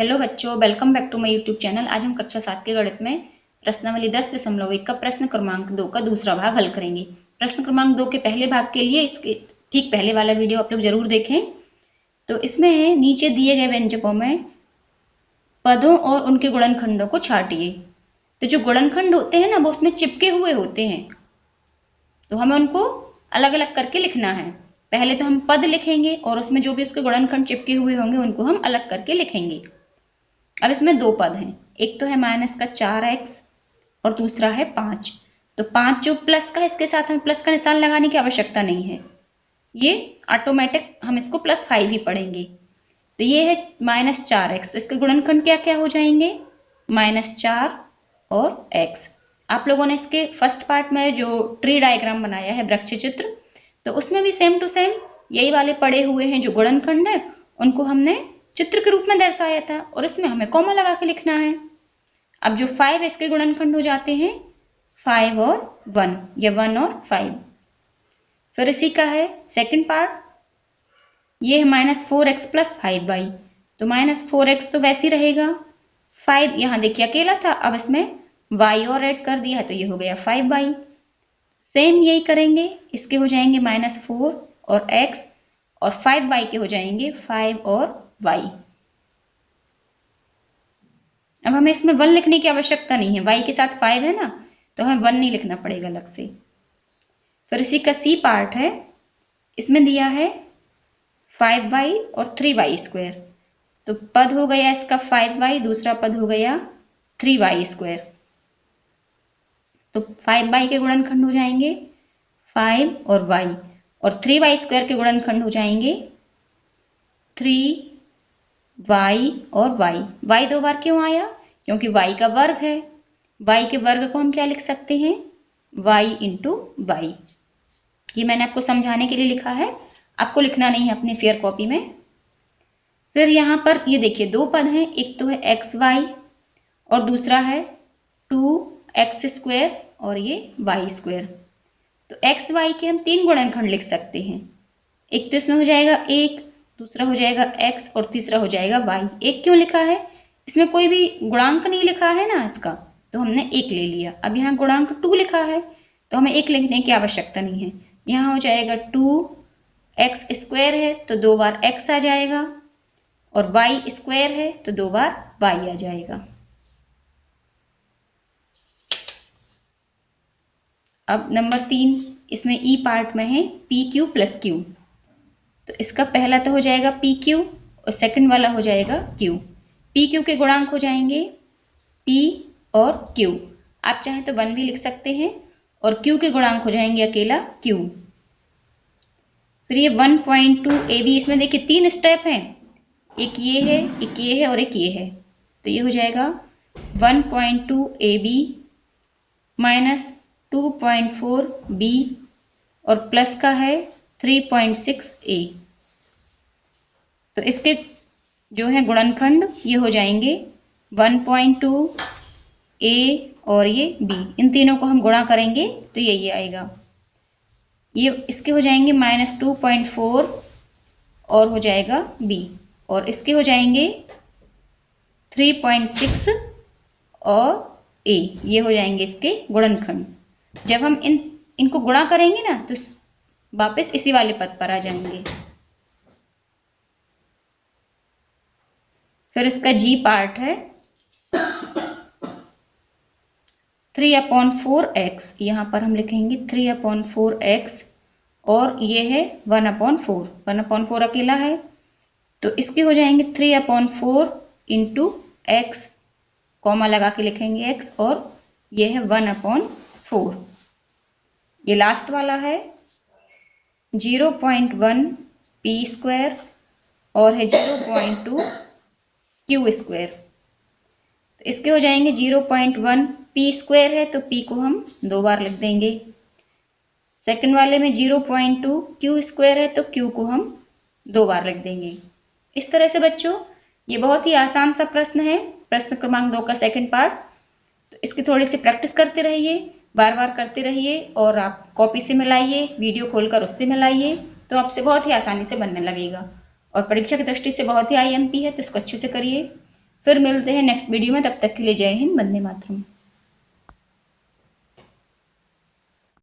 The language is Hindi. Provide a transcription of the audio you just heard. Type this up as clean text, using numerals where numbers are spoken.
हेलो बच्चों, welcome back to my YouTube channel. आज हम कक्षा 7 के गणित में प्रश्नावली 10.1 का प्रश्न क्रमांक 2 का दूसरा भाग हल करेंगे। प्रश्न क्रमांक 2 के पहले भाग के लिए इसके ठीक पहले वाला वीडियो आप लोग जरूर देखें। तो इसमें नीचे दिए गए व्यंजकों में पदों और उनके गुणनखंडों को छाटिए। तो जो गुणनखंड होते हैं ना, वो उसमें चिपके हुए होते हैं, तो हमें उनको अलग अलग करके लिखना है। पहले तो हम पद लिखेंगे और उसमें जो भी उसके गुणनखंड चिपके हुए होंगे उनको हम अलग करके लिखेंगे। अब इसमें दो पद हैं, एक तो है माइनस का 4x और दूसरा है 5। तो 5 जो प्लस का है, इसके साथ हमें प्लस का निशान लगाने की आवश्यकता नहीं है, ये ऑटोमेटिक हम इसको +5 ही पढ़ेंगे। तो ये है -4x, तो इसके गुणनखंड क्या क्या हो जाएंगे, -4 और x। आप लोगों ने इसके फर्स्ट पार्ट में जो ट्री डायग्राम बनाया है, वृक्ष चित्र, तो उसमें भी सेम टू सेम यही वाले पड़े हुए हैं। जो गुणनखंड है उनको हमने चित्र के रूप में दर्शाया था और इसमें हमें कॉमा लगा के लिखना है। अब जो 5 इसके गुणनखंड हो जाते हैं 5 और 1, या 1 और 5। फिर इसी का है सेकंड पार्ट, ये है -4x + 5y। तो -4x तो वैसे ही रहेगा, 5 यहाँ देखिए अकेला था, अब इसमें y और ऐड कर दिया है तो ये हो गया 5y। सेम यही करेंगे, इसके हो जाएंगे -4 और x, और 5y के हो जाएंगे 5 और y। अब हमें इसमें 1 लिखने की आवश्यकता नहीं है, y के साथ 5 है ना, तो हमें 1 नहीं लिखना पड़ेगा अलग से। फिर इसी का सी पार्ट है, इसमें दिया है 5y और 3y²। तो पद हो गया इसका 5y, दूसरा पद हो गया 3y²। तो 5y के गुणनखंड हो जाएंगे 5 और y, और 3y² के गुणनखंड हो जाएंगे 3y और y। दो बार क्यों आया, क्योंकि y का वर्ग है। y के वर्ग को हम क्या लिख सकते हैं, y × y। ये मैंने आपको समझाने के लिए लिखा है, आपको लिखना नहीं है अपनी फेयर कॉपी में। फिर यहाँ पर ये देखिए दो पद हैं, एक तो है xy और दूसरा है 2x² और ये y²। तो xy के हम 3 गुणनखंड लिख सकते हैं। एक तो इसमें हो जाएगा 1, दूसरा हो जाएगा x और तीसरा हो जाएगा y। 1 क्यों लिखा है, इसमें कोई भी गुणांक नहीं लिखा है ना इसका, तो हमने 1 ले लिया। अब यहाँ गुणांक 2 लिखा है तो हमें 1 लिखने की आवश्यकता नहीं है। यहाँ हो जाएगा 2x² है तो 2 बार x आ जाएगा, और y² है तो 2 बार y आ जाएगा। अब नंबर 3, इसमें ई पार्ट में है PQ + Q। तो इसका पहला तो हो जाएगा PQ और सेकंड वाला हो जाएगा Q। PQ के गुणांक हो जाएंगे P और Q। आप चाहें तो 1 भी लिख सकते हैं, और Q के गुणांक हो जाएंगे अकेला Q। फिर ये 1.2 AB, इसमें देखिए 3 स्टेप हैं, एक ये है, एक ये है और एक ये है। तो ये हो जाएगा 1.2 AB - 2.4 B और प्लस का है 3.6 A। तो इसके जो है गुणनखंड ये हो जाएंगे 1.2 A और ये B, इन तीनों को हम गुणा करेंगे तो ये आएगा। ये इसके हो जाएंगे -2.4 और हो जाएगा B, और इसके हो जाएंगे 3.6 और A। ये हो जाएंगे इसके गुणनखंड। जब हम इनको गुणा करेंगे ना तो वापस इसी वाले पद पर आ जाएंगे। फिर इसका जी पार्ट है 3/4x, यहाँ पर हम लिखेंगे 3/4x, और ये है 1/4। 1/4 अकेला है तो इसके हो जाएंगे 3/4 × x, कॉमा लगा के लिखेंगे x, और ये है 1/4। ये लास्ट वाला है 0.1 p² और है 0.2 q²। तो इसके हो जाएंगे 0.1 p² है तो p को हम 2 बार लिख देंगे। सेकंड वाले में 0.2 q² है तो q को हम 2 बार लिख देंगे। इस तरह से बच्चों ये बहुत ही आसान सा प्रश्न है, प्रश्न क्रमांक 2 का सेकंड पार्ट। तो इसकी थोड़ी सी प्रैक्टिस करते रहिए, बार बार करते रहिए, और आप कॉपी से मिलाइए, वीडियो खोलकर उससे मिलाइए, तो आपसे बहुत ही आसानी से बनने लगेगा। और परीक्षा की दृष्टि से बहुत ही IMP है, तो इसको अच्छे से करिए। फिर मिलते हैं नेक्स्ट वीडियो में, तब तक के लिए जय हिंद, वंदे मातरम।